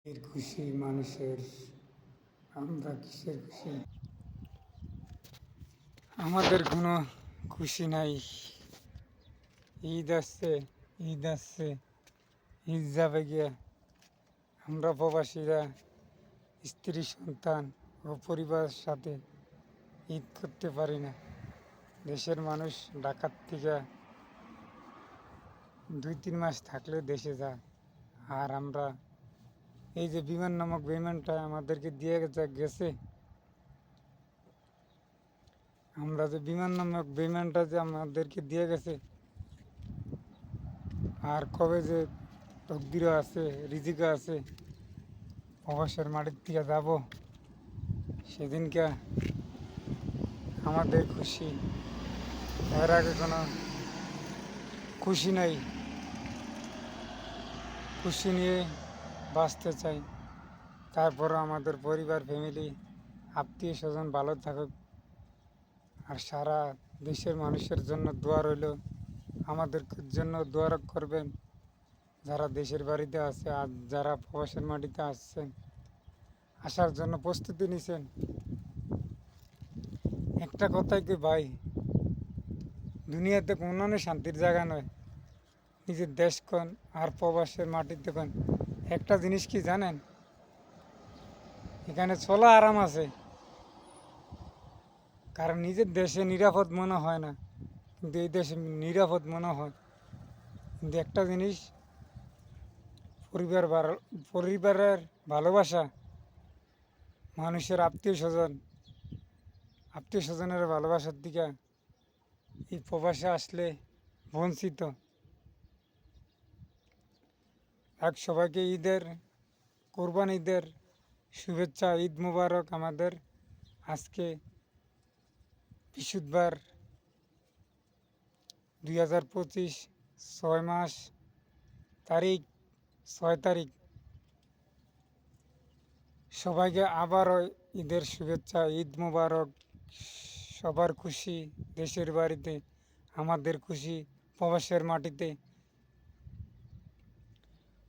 এর খুশি মানুষের, আমরা কিসের খুশি? আমাদের কোনো খুশি নাই। ঈদ আসছে, ঈদ আসছে, ঈদ যাবে গিয়া আমরা প্রবাসীরা স্ত্রী সন্তান ও পরিবারের সাথে ঈদ করতে পারি না। দেশের মানুষ ঢাকার থেকে 2-3 মাস থাকলে দেশে যায়, আর আমরা এই যে বিমান নামক বিমানটা আমাদেরকে দিয়ে গেছে, আমরা যে বিমান নামক বিমানটা যে আমাদেরকে দিয়ে গেছে, আর কবে যে তকদিরও আছে, রিজিকও আছে প্রবাসের মাটির থেকে যাব, সেদিনকে আমাদের খুশি। এর আগে কোনো খুশি নাই। খুশি নিয়ে বাঁচতে চাই। তারপরও আমাদের পরিবার, ফ্যামিলি, আত্মীয় স্বজন ভালো থাকুক। আর সারা দেশের মানুষের জন্য দোয়া রইল, আমাদের জন্য দোয়া করবেন যারা দেশের বাড়িতে আছে আর যারা প্রবাসের মাটিতে আসছেন, আসার জন্য প্রস্তুতি নিছেন। একটা কথাই কি ভাই, দুনিয়াতে কোনো শান্তির জায়গা নয়। নিজের দেশ কোন আর প্রবাসের মাটিতে কোন, একটা জিনিস কি জানেন? এখানে চলা আরাম আছে, কারণ নিজের দেশে নিরাপদ মনে হয় না, কিন্তু এই দেশে নিরাপদ মনে হয়। কিন্তু একটা জিনিস, পরিবারের ভালোবাসা, মানুষের আত্মীয় স্বজনের ভালোবাসার দিকে এই প্রবাসে আসলে বঞ্চিত। এক সবাইকে কোরবান ঈদের শুভেচ্ছা। ঈদ মুবারক। আমাদের আজকে বৃহস্পতিবার, 2025, 6 মাস, তারিখ 6 তারিখ। সবাইকে আবারও ঈদের শুভেচ্ছা, ঈদ মুবারক। সবার খুশি দেশের বাড়িতে, আমাদের খুশি প্রবাসের মাটিতে।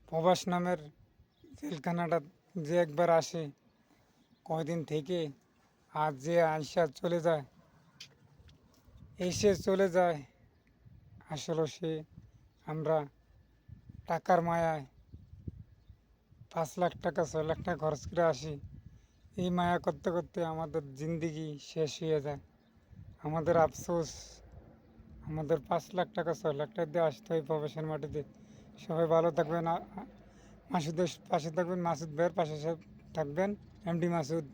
প্রবাস নামের জেলখানাটা যে একবার আসে, কয়দিন থেকে আর যে আইসা চলে যায়, এসে চলে যায়, আসলে সে আমরা টাকার মায়ায় 5 লাখ টাকা 6 লাখ টাকা খরচ করে আসি। এই মায়া করতে করতে আমাদের জিন্দিগি শেষ হয়ে যায়। আমাদের আফসোস, আমাদের 5 লাখ টাকা 6 লাখ টাকা দিয়ে আসতে হয় প্রবাসের মাটিতে। সবাই ভালো থাকবেন, মাসুদের পাশে থাকবেন, মাসুদ ভাইয়ের পাশে থাকবেন, এমডি মাসুদ।